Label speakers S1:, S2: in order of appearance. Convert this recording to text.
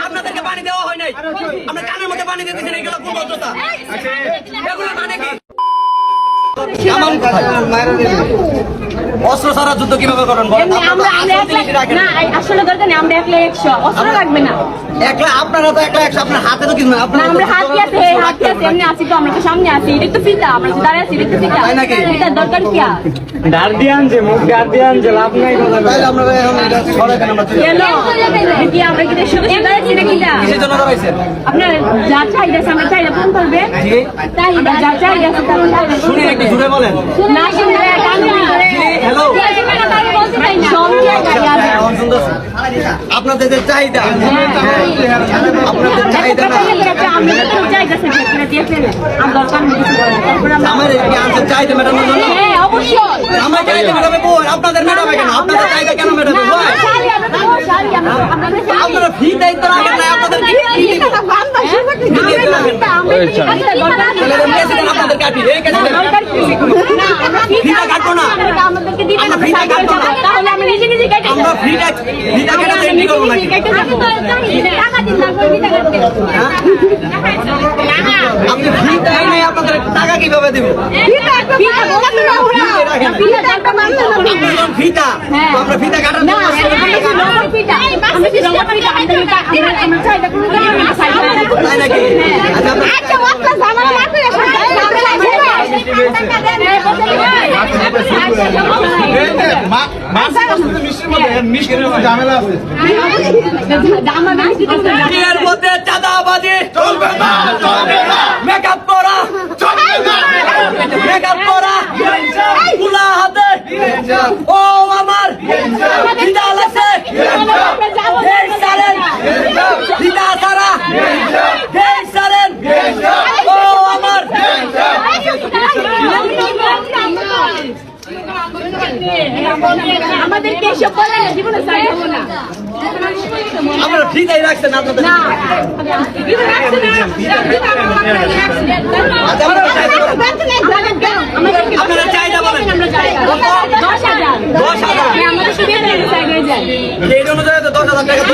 S1: আপনাদেরকে পানি দেওয়া হয় নাই, আমরা কানের মধ্যে পানি দিয়ে দিচ্ছেন, এগুলো কোন ভদ্রতা? এগুলো মানে কি? অস্ত্র ছাড়া যুদ্ধ কিভাবে করেন?
S2: আসলে দরকার নেই, আমরা একলা 100 অস্ত্র লাগবে না।
S1: একলা আপনারা তো একলা 100, আপনার হাতে তো কিছু না।
S2: আমরা হাতি আছে এমনি আছি তো, আমরা তো সামনে আছি, এটা তো ফিতা, আমরা তো দাঁড়িয়ে আছি, এটা তো ফিতা।
S1: তাই নাকি?
S2: এটার দরকার কি আর?
S3: গার্ডিয়ান যে মুখ গার্ডিয়ান যে লাভ নাই কথা।
S1: তাহলে আমরা এখন এটা সরে কেন আমরা
S2: কি আমরা কি শুধু দাঁড়াচ্ছি নাকি না?
S1: কিসের জন্য দাঁড়াইছেন?
S2: আপনার যা চাহিদা আছে আমরা চাহিদা পূরণ করবে, চাহিদা যা চাহিদা আছে তার
S1: শুনি একটু জুড়ে বলেন।
S2: না শুনলে
S1: হ্যালো, আপনাদের যে চাহিদা, আপনাদের চাহিদা না আমার কি আনসার চাহিদা মেটানোর জন্য? আমার চাহিদা মেটাবে বই, আপনাদের মেটাবে কেন? আপনাদের চাহিদা কেন মেটাবে বই? আপনারা ফি দায়িত্ব রাখেন না, আপনাদের আপনাদের কাটি এই কাছে ফিটা কাটবো না, আমরা ফিটা কাটবো না,
S2: তাহলে আমি নিজে নিজে কেটে
S1: আমরা ফিটা কাটাতে এন্ট্রি করবো নাকি? আপনি ফিটা এনে আপনাদের টাকা কিভাবে দেবো? ফিটা আমরা ফিটা কাটার জন্য তাই নাকি?
S3: ঝামেলা আছে।
S1: এর মধ্যে চাঁদাবাজি চলবে না, মেকআপ করা মেকআপ করা খোলা হাতে ও আমার ফিদা লাগছে ফিদা সারা সারেন ও আমার
S2: আমাদেরকে এসব বলে না, জীবনে চাই হবো না।
S1: আমরা ফিদাই রাখছেন আপনাদের আপনারা চাহিদা বলেন 10,000 এই অনুযায়ী তো 10,000 টাকা
S2: কি